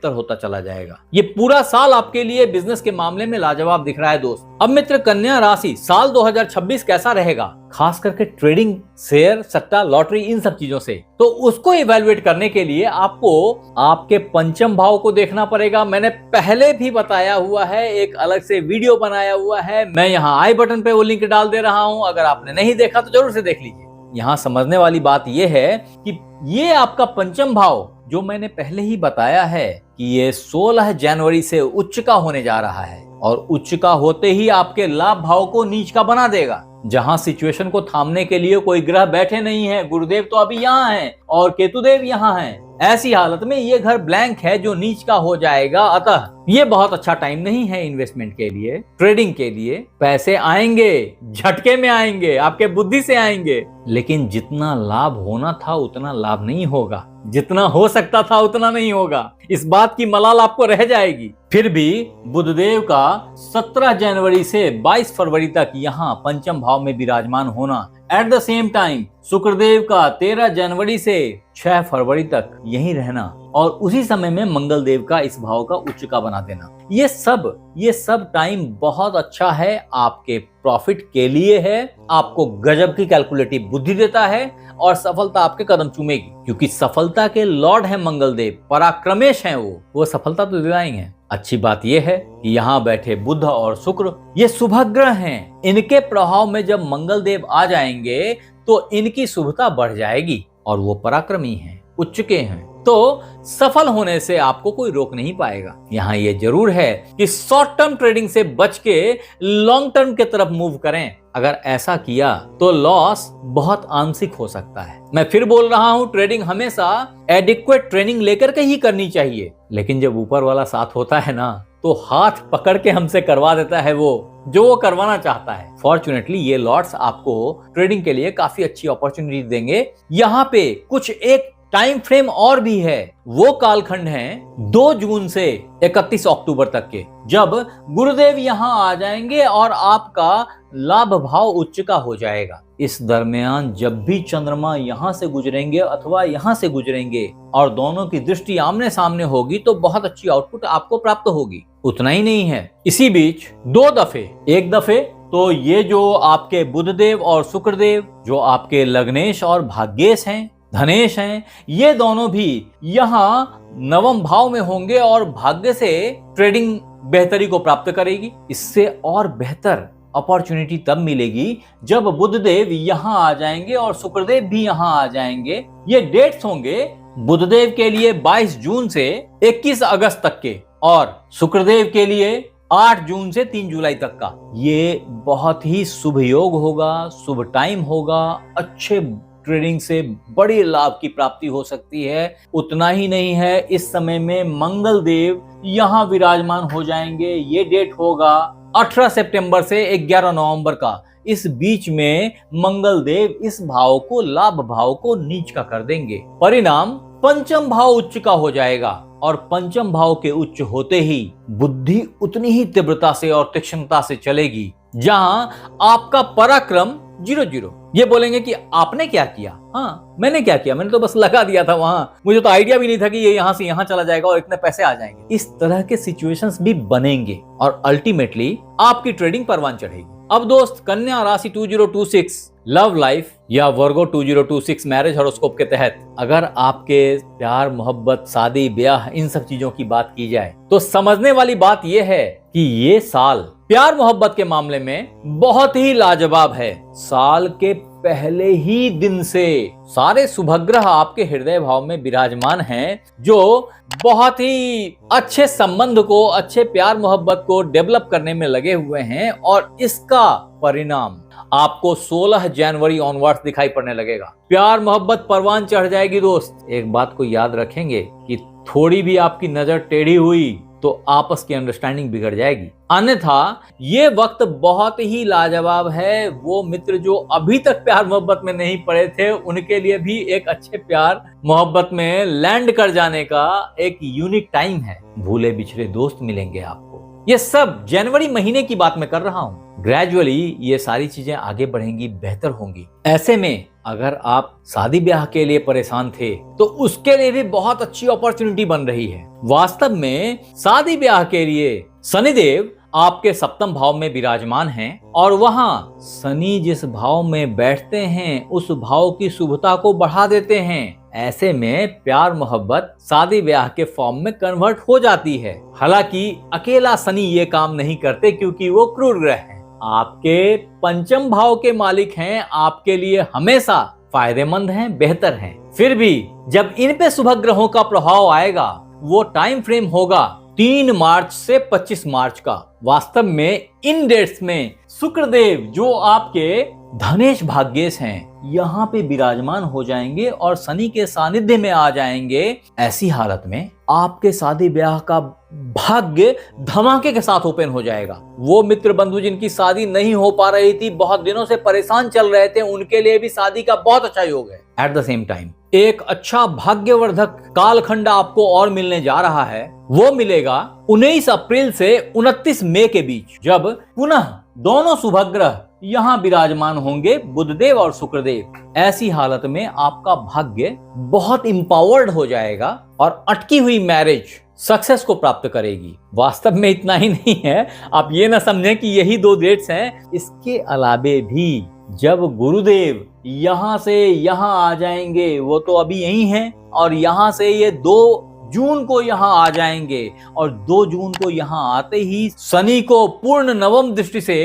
होता चला जाएगा। ये पूरा साल आपके लिए बिजनेस के मामले में लाजवाब दिख रहा है दोस्त। अब मित्र कन्या राशि, साल 2026 कैसा रहेगा, खास करके ट्रेडिंग, शेयर, सट्टा, लॉटरी, इन सब चीजों से, तो उसको इवैल्यूएट करने के लिए आपको आपके पंचम भाव को देखना पड़ेगा। मैंने पहले भी बताया हुआ है, एक अलग से वीडियो बनाया हुआ है, मैं यहाँ आई बटन पे वो लिंक डाल दे रहा हूँ। अगर आपने नहीं देखा तो जरूर से देख लीजिए। यहाँ समझने वाली बात यह है कि ये आपका पंचम भाव जो मैंने पहले ही बताया है कि ये 16 जनवरी से उच्च का होने जा रहा है और उच्च का होते ही आपके लाभ भाव को नीच का बना देगा। जहां सिचुएशन को थामने के लिए कोई ग्रह बैठे नहीं है, गुरुदेव तो अभी यहाँ हैं और केतुदेव यहाँ हैं। ऐसी हालत में ये घर ब्लैंक है जो नीच का हो जाएगा। अतः ये बहुत अच्छा टाइम नहीं है इन्वेस्टमेंट के लिए, ट्रेडिंग के लिए। पैसे आएंगे, झटके में आएंगे, आपके बुद्धि से आएंगे, लेकिन जितना लाभ होना था उतना लाभ नहीं होगा, जितना हो सकता था उतना नहीं होगा। इस बात की मलाल आपको रह जाएगी। फिर भी बुधदेव का 17 जनवरी से 22 फरवरी तक यहाँ पंचम भाव में विराजमान होना, at the same time Shukradev का 13 जनवरी से 6 फरवरी तक यहीं रहना और उसी समय में मंगल देव का इस भाव का उच्च का बना देना, ये सब टाइम बहुत अच्छा है, आपके प्रॉफिट के लिए है, आपको गजब की कैलकुलेटिव बुद्धि देता है और सफलता आपके कदम चूमेगी। क्योंकि सफलता के लॉर्ड है मंगल देव, पराक्रमेश हैं वो सफलता तो दिलाएंगे। अच्छी बात यह है कि यहाँ बैठे बुध और शुक्र ये शुभ ग्रह हैं। इनके प्रभाव में जब मंगल देव आ जाएंगे तो इनकी शुभता बढ़ जाएगी और वो पराक्रमी हैं, उच्च के हैं, तो सफल होने से आपको कोई रोक नहीं पाएगा। यहाँ ये जरूर है कि शॉर्ट टर्म ट्रेडिंग से बच के लॉन्ग टर्म के तरफ मूव करें। अगर ऐसा किया तो लॉस बहुत आंशिक हो सकता है। मैं फिर बोल रहा हूँ, ट्रेडिंग हमेशा एडिक्वेट ट्रेनिंग लेकर के ही करनी चाहिए, लेकिन जब ऊपर वाला साथ होता है ना तो हाथ पकड़ के हमसे करवा देता है वो करवाना चाहता है। फॉर्चुनेटली ये लॉर्ड्स आपको ट्रेडिंग के लिए काफी अच्छी अपॉर्चुनिटी देंगे। यहाँ पे कुछ एक टाइम फ्रेम और भी है, वो कालखंड है 2 जून से 31 अक्टूबर तक के, जब गुरुदेव यहाँ आ जाएंगे और आपका लाभ भाव उच्च का हो जाएगा। इस दरमियान जब भी चंद्रमा यहाँ से गुजरेंगे अथवा यहाँ से गुजरेंगे और दोनों की दृष्टि आमने सामने होगी तो बहुत अच्छी आउटपुट आपको प्राप्त होगी। उतना ही नहीं है, इसी बीच 2 दफे, एक दफे तो ये जो आपके बुधदेव और शुक्रदेव जो आपके लग्नेश और भाग्येश हैं, धनेश हैं, ये दोनों भी यहाँ नवम भाव में होंगे और भाग्य से ट्रेडिंग बेहतरी को प्राप्त करेगी। इससे और बेहतर अपॉर्चुनिटी तब मिलेगी जब बुधदेव यहाँ आ जाएंगे और शुक्रदेव भी यहाँ आ जाएंगे। ये डेट्स होंगे बुधदेव के लिए 22 जून से 21 अगस्त तक के और शुक्रदेव के लिए 8 जून से 3 जुलाई तक का। ये बहुत ही शुभ योग होगा, शुभ टाइम होगा, अच्छे ट्रेडिंग से बड़ी लाभ की प्राप्ति हो सकती है। उतना ही नहीं है, इस समय में मंगल देव यहाँ विराजमान हो जाएंगे। ये डेट होगा 18 सितंबर से 11 नवंबर का। इस बीच में मंगल देव इस भाव को, लाभ भाव को नीच का कर देंगे। परिणाम पंचम भाव उच्च का हो जाएगा और पंचम भाव के उच्च होते ही बुद्धि उतनी ही तीव्रता से और तीक्ष्णता से चलेगी, जहां आपका पराक्रम 0-0। ये बोलेंगे कि आपने क्या किया? हाँ, मैंने क्या किया, मैंने तो बस लगा दिया था वहां, मुझे तो आइडिया भी नहीं था कि ये यहाँ से यहाँ चला जाएगा और इतने पैसे आ जाएंगे। इस तरह के सिचुएशंस भी बनेंगे और अल्टीमेटली आपकी ट्रेडिंग परवान चढ़ेगी। अब दोस्त, कन्या राशि 2026 लव लाइफ या वर्गो 2026 मैरिज हॉरोस्कोप के तहत अगर आपके प्यार, मोहब्बत, शादी, ब्याह, इन सब चीजों की बात की जाए तो समझने वाली बात यह है कि ये साल प्यार मोहब्बत के मामले में बहुत ही लाजवाब है। साल के पहले ही दिन से सारे शुभग्रह आपके हृदय भाव में विराजमान हैं, जो बहुत ही अच्छे संबंध को, अच्छे प्यार मोहब्बत को डेवलप करने में लगे हुए हैं। और इसका परिणाम आपको 16 जनवरी ऑनवर्ड्स दिखाई पड़ने लगेगा। प्यार मोहब्बत परवान चढ़ जाएगी दोस्त। एक बात को याद रखेंगे कि थोड़ी भी आपकी नजर टेढ़ी हुई तो आपस की अंडरस्टैंडिंग बिगड़ जाएगी। अन्यथा ये वक्त बहुत ही लाजवाब है। वो मित्र जो अभी तक प्यार मोहब्बत में नहीं पड़े थे, उनके लिए भी एक अच्छे प्यार मोहब्बत में लैंड कर जाने का एक यूनिक टाइम है। भूले बिछड़े दोस्त मिलेंगे आपको। ये सब जनवरी महीने की बात मैं कर रहा हूँ। ग्रेजुअली ये सारी चीजें आगे बढ़ेंगी, बेहतर होंगी। ऐसे में अगर आप शादी ब्याह के लिए परेशान थे तो उसके लिए भी बहुत अच्छी अपॉर्चुनिटी बन रही है। वास्तव में शादी ब्याह के लिए शनिदेव आपके सप्तम भाव में विराजमान हैं और वहां शनि जिस भाव में बैठते हैं उस भाव की शुभता को बढ़ा देते हैं। ऐसे में प्यार मोहब्बत शादी ब्याह के फॉर्म में कन्वर्ट हो जाती है। हालांकि अकेला शनि ये काम नहीं करते क्योंकि वो क्रूर ग्रह हैं। आपके पंचम भाव के मालिक हैं, आपके लिए हमेशा फायदेमंद हैं, बेहतर हैं। फिर भी जब इन पे शुभ ग्रहों का प्रभाव आएगा, वो टाइम फ्रेम होगा 3 मार्च से 25 मार्च का। वास्तव में इन डेट्स में शुक्रदेव जो आपके धनेश भाग्येश हैं, यहाँ पे विराजमान हो जाएंगे और शनि के सानिध्य में आ जाएंगे। ऐसी हालत में आपके शादी ब्याह का भाग्य धमाके के साथ ओपन हो जाएगा। वो मित्र बंधु जिनकी शादी नहीं हो पा रही थी, बहुत दिनों से परेशान चल रहे थे, उनके लिए भी शादी का बहुत अच्छा योग है। एट द सेम टाइम एक अच्छा भाग्यवर्धक कालखंड आपको और मिलने जा रहा है। वो मिलेगा 19 अप्रैल से 29 मई के बीच, जब पुनः दोनों शुभग्रह यहाँ विराजमान होंगे, बुधदेव और शुक्रदेव। ऐसी हालत में आपका भाग्य बहुत इंपावर्ड हो जाएगा और अटकी हुई मैरिज सक्सेस को प्राप्त करेगी। वास्तव में इतना ही नहीं है, आप ये ना समझें कि यही 2 डेट्स हैं। इसके अलावे भी जब गुरुदेव यहाँ से यहाँ आ जाएंगे, वो तो अभी यही हैं, और यहाँ से ये 2 जून को यहाँ आ जाएंगे और 2 जून को यहाँ आते ही शनि को पूर्ण नवम दृष्टि से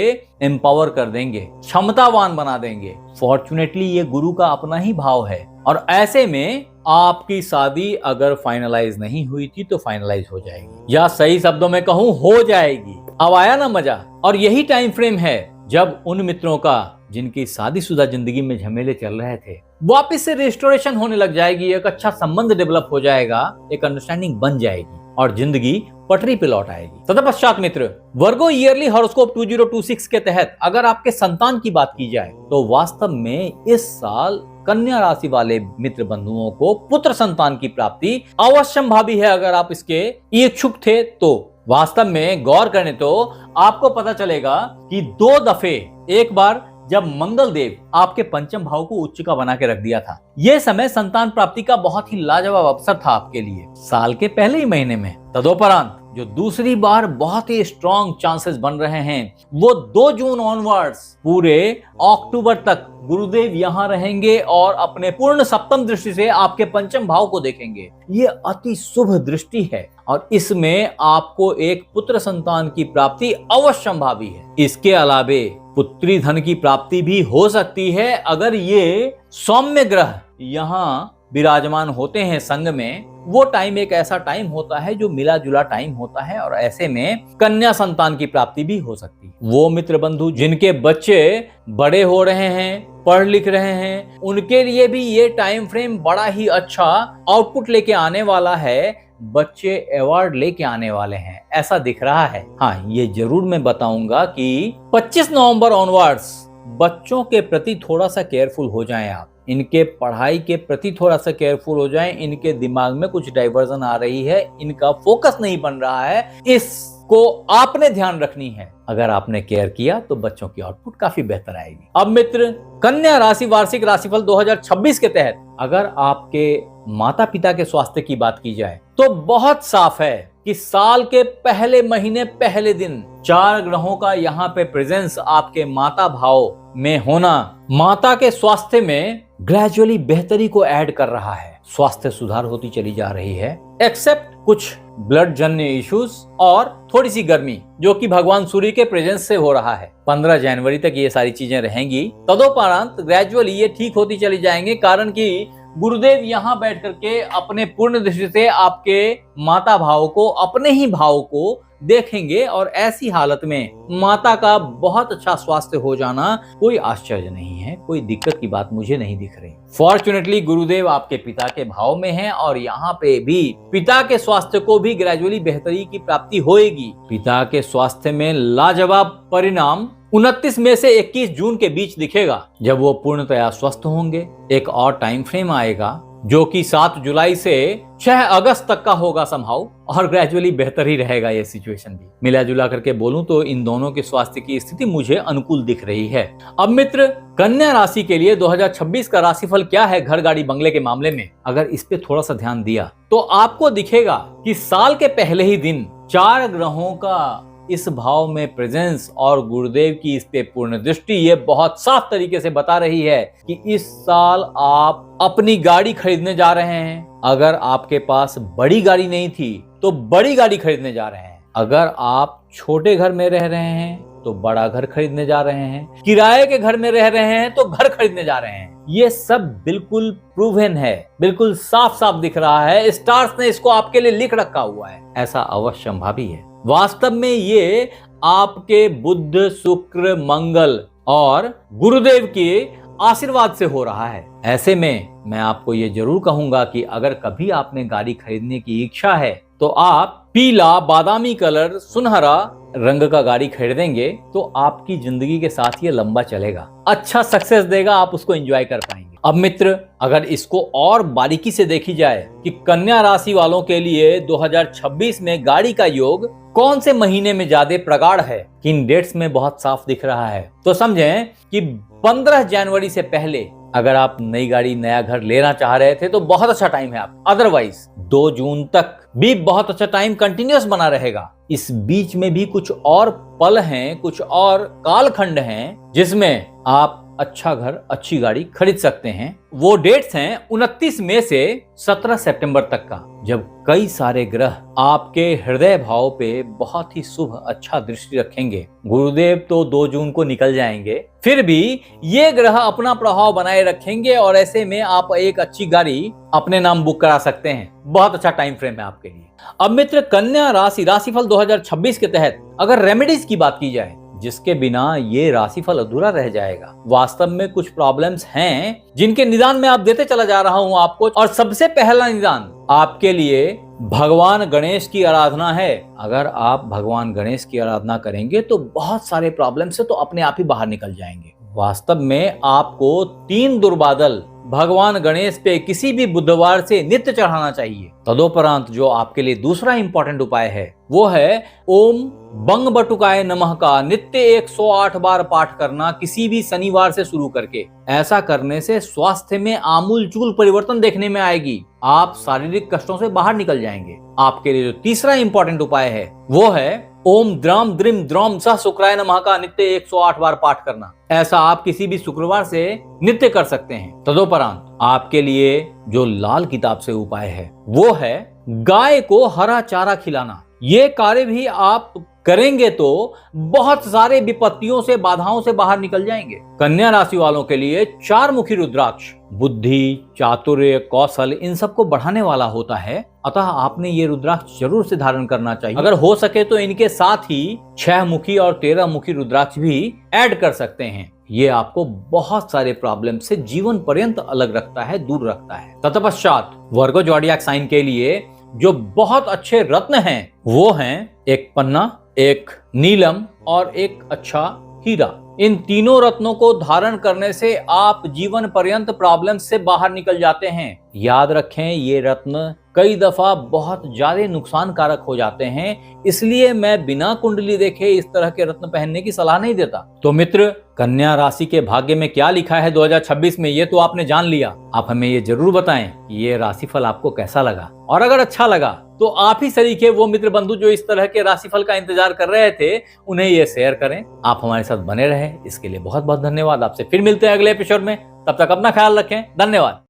एम्पावर कर देंगे, क्षमतावान बना देंगे। फॉर्चुनेटली ये गुरु का अपना ही भाव है और ऐसे में आपकी शादी अगर फाइनलाइज नहीं हुई थी तो फाइनलाइज हो जाएगी, या सही शब्दों में कहूं हो जाएगी। अब आया ना मजा। और यही टाइम फ्रेम है जब उन मित्रों का जिनकी शादीशुदा जिंदगी में झमेले चल रहे थे, वापस से रिस्टोरेशन होने लग जाएगी। एक अच्छा संबंध डेवलप हो जाएगा, एक अंडरस्टैंडिंग बन जाएगी और जिंदगी पटरी पे लौट आएगी। तत्पश्चात मित्र, वर्गो ईयरली हॉरोस्कोप 2026 के तहत अगर आपके संतान की बात की जाए तो वास्तव में इस साल कन्या राशि वाले मित्र बंधुओं को पुत्र संतान की प्राप्ति अवश्यंभावी है। अगर आप इसके इच्छुक थे तो वास्तव में गौर करें तो आपको पता चलेगा कि 2 दफे, एक बार जब मंगल देव आपके पंचम भाव को उच्च का बना के रख दिया था, यह समय संतान प्राप्ति का बहुत ही लाजवाब अवसर था आपके लिए साल के पहले ही महीने में। तदोपरांत जो दूसरी बार बहुत ही स्ट्रॉन्ग चांसेस बन रहे हैं, वो 2 जून ऑनवर्ड्स पूरे अक्टूबर तक गुरुदेव यहाँ रहेंगे और अपने पूर्ण सप्तम दृष्टि से आपके पंचम भाव को देखेंगे। ये अति शुभ दृष्टि है और इसमें आपको एक पुत्र संतान की प्राप्ति अवश्यंभावी है। इसके अलावे पुत्री धन की प्राप्ति भी हो सकती है अगर ये सौम्य ग्रह यहाँ विराजमान होते हैं संग में। वो टाइम एक ऐसा टाइम होता है जो मिला जुला टाइम होता है और ऐसे में कन्या संतान की प्राप्ति भी हो सकती है। वो मित्र बंधु जिनके बच्चे बड़े हो रहे हैं, पढ़ लिख रहे हैं, उनके लिए भी ये टाइम फ्रेम बड़ा ही अच्छा आउटपुट लेके आने वाला है। बच्चे अवार्ड लेके आने वाले हैं, ऐसा दिख रहा है। हाँ, ये जरूर मैं बताऊंगा कि 25 नवंबर ऑनवर्ड्स बच्चों के प्रति थोड़ा सा केयरफुल हो जाएं आप। इनके पढ़ाई के प्रति थोड़ा सा केयरफुल हो जाएं। इनके दिमाग में कुछ डाइवर्जन आ रही है, इनका फोकस नहीं बन रहा है, इसको आपने ध्यान रखनी है। अगर आपने केयर किया तो बच्चों की आउटपुट काफी बेहतर आएगी। अब मित्र, कन्या राशि वार्षिक राशिफल 2026 के तहत अगर आपके माता पिता के स्वास्थ्य की बात की जाए तो बहुत साफ है कि साल के पहले महीने पहले दिन 4 ग्रहों का यहाँ पे प्रेजेंस आपके माता भाव में होना माता के स्वास्थ्य में ग्रेजुअली बेहतरी को ऐड कर रहा है। स्वास्थ्य सुधार होती चली जा रही है, एक्सेप्ट कुछ ब्लड जन्य इश्यूज और थोड़ी सी गर्मी जो कि भगवान सूर्य के प्रेजेंस से हो रहा है। 15 जनवरी तक ये सारी चीजें रहेंगी। तदोपरांत ग्रेजुअली ये ठीक होती चली जाएंगे, कारण कि गुरुदेव यहाँ बैठ करके अपने पूर्ण दृष्टि से आपके माता भाव को, अपने ही भाव को देखेंगे और ऐसी हालत में माता का बहुत अच्छा स्वास्थ्य हो जाना कोई आश्चर्य नहीं है, कोई दिक्कत की बात मुझे नहीं दिख रही। फॉर्चुनेटली गुरुदेव आपके पिता के भाव में हैं और यहाँ पे भी पिता के स्वास्थ्य को भी ग्रेजुअली बेहतरी की प्राप्ति होएगी। पिता के स्वास्थ्य में लाजवाब परिणाम 29 मई से 21 जून के बीच दिखेगा, जब वो पूर्णतया स्वस्थ होंगे। एक और टाइम फ्रेम आएगा जो कि 7 जुलाई से 6 अगस्त तक का होगा संभव, और ग्रेजुअली बेहतर ही रहेगा ये सिचुएशन भी। मिला जुला करके बोलूं तो इन दोनों के स्वास्थ्य की स्थिति मुझे अनुकूल दिख रही है। अब मित्र, कन्या राशि के लिए 2026 का राशिफल क्या है घर गाड़ी बंगले के मामले में, अगर इस पे थोड़ा सा ध्यान दिया तो आपको दिखेगा कि साल के पहले ही दिन 4 ग्रहों का इस भाव में प्रेजेंस और गुरुदेव की इस पे पूर्ण दृष्टि ये बहुत साफ तरीके से बता रही है कि इस साल आप अपनी गाड़ी खरीदने जा रहे हैं। अगर आपके पास बड़ी गाड़ी नहीं थी तो बड़ी गाड़ी खरीदने जा रहे हैं। अगर आप छोटे घर में रह रहे हैं तो बड़ा घर खरीदने जा रहे हैं। किराए के घर में रह रहे हैं तो घर खरीदने जा रहे हैं। ये सब बिल्कुल प्रूवन है, बिल्कुल साफ साफ दिख रहा है। स्टार्स ने इसको आपके लिए लिख रखा हुआ है, ऐसा अवश्य संभावी है। वास्तव में ये आपके बुध, शुक्र, मंगल और गुरुदेव के आशीर्वाद से हो रहा है। ऐसे में मैं आपको ये जरूर कहूंगा कि अगर कभी आपने गाड़ी खरीदने की इच्छा है तो आप पीला, बादामी कलर, सुनहरा रंग का गाड़ी खरीदेंगे तो आपकी जिंदगी के साथ ये लंबा चलेगा, अच्छा सक्सेस देगा, आप उसको एंजॉय कर पाएंगे। अब मित्र, अगर इसको और बारीकी से देखी जाए कि कन्या राशि वालों के लिए 2026 में गाड़ी का योग कौन से महीने में ज्यादा प्रगाढ़ है, किन डेट्स में बहुत साफ दिख रहा है, तो समझें कि 15 जनवरी से पहले अगर आप नई गाड़ी, नया घर लेना चाह रहे थे तो बहुत अच्छा टाइम है आप। अदरवाइज 2 जून तक भी बहुत अच्छा टाइम कंटिन्यूअस बना रहेगा। इस बीच में भी कुछ और पल हैं, कुछ और कालखंड हैं जिसमें आप अच्छा घर, अच्छी गाड़ी खरीद सकते हैं। वो डेट्स हैं 29 मई से 17 सितंबर तक का, जब कई सारे ग्रह आपके हृदय भाव पे बहुत ही शुभ अच्छा दृष्टि रखेंगे। गुरुदेव तो 2 जून को निकल जाएंगे, फिर भी ये ग्रह अपना प्रभाव बनाए रखेंगे और ऐसे में आप एक अच्छी गाड़ी अपने नाम बुक करा सकते हैं। बहुत अच्छा टाइम फ्रेम है आपके लिए। अब मित्र, कन्या राशि राशिफल 2026 के तहत अगर रेमेडीज की बात की जाए जिसके बिना ये राशिफल अधूरा रह जाएगा। वास्तव में कुछ प्रॉब्लम्स हैं जिनके निदान में आप देते चला जा रहा हूं आपको, और सबसे पहला निदान आपके लिए भगवान गणेश की आराधना है। अगर आप भगवान गणेश की आराधना करेंगे तो बहुत सारे प्रॉब्लम से तो अपने आप ही बाहर निकल जाएंगे। वास्तव में आपको 3 दुर्बादल भगवान गणेश पे किसी भी बुधवार से नित्य चढ़ाना चाहिए। तदोपरांत जो आपके लिए दूसरा इंपॉर्टेंट उपाय है वो है ओम बंग बटुकाय नमः का नित्य 108 बार पाठ करना, किसी भी शनिवार से शुरू करके। ऐसा करने से स्वास्थ्य में आमूलचूल परिवर्तन देखने में आएगी, आप शारीरिक कष्टों से बाहर निकल जाएंगे। आपके लिए जो तीसरा इंपॉर्टेंट उपाय है वो है ओम द्राम द्रिम द्रौम सह शुक्राय नमः का नित्य 108 बार पाठ करना। ऐसा आप किसी भी शुक्रवार से नित्य कर सकते हैं। तदोपरांत आपके लिए जो लाल किताब से उपाय है वो है गाय को हरा चारा खिलाना। ये कार्य भी आप करेंगे तो बहुत सारे विपत्तियों से, बाधाओं से बाहर निकल जाएंगे। कन्या राशि वालों के लिए 4 मुखी रुद्राक्ष बुद्धि, चातुर्य, कौशल इन सबको बढ़ाने वाला होता है, अतः आपने ये रुद्राक्ष जरूर से धारण करना चाहिए। अगर हो सके तो इनके साथ ही 6 मुखी और 13 मुखी रुद्राक्ष भी ऐड कर सकते हैं। ये आपको बहुत सारे प्रॉब्लम से जीवन पर्यंत अलग रखता है, दूर रखता है। तत्पश्चात वर्गो ज़ोडिएक साइन के लिए जो बहुत अच्छे रत्न हैं वो हैं एक पन्ना, एक नीलम और एक अच्छा हीरा। इन तीनों रत्नों को धारण करने से आप जीवन पर्यंत प्रॉब्लम से बाहर निकल जाते हैं। याद रखें, ये रत्न कई दफा बहुत ज्यादा नुकसान कारक हो जाते हैं, इसलिए मैं बिना कुंडली देखे इस तरह के रत्न पहनने की सलाह नहीं देता। तो मित्र, कन्या राशि के भाग्य में क्या लिखा है 2026 में ये तो आपने जान लिया। आप हमें ये जरूर बताएं कि ये राशिफल आपको कैसा लगा, और अगर अच्छा लगा तो आप ही सरीखे वो मित्र बंधु जो इस तरह के राशिफल का इंतजार कर रहे थे उन्हें ये शेयर करें। आप हमारे साथ बने रहे, इसके लिए बहुत बहुत धन्यवाद। आपसे फिर मिलते हैं अगले एपिसोड में, तब तक अपना ख्याल रखें। धन्यवाद।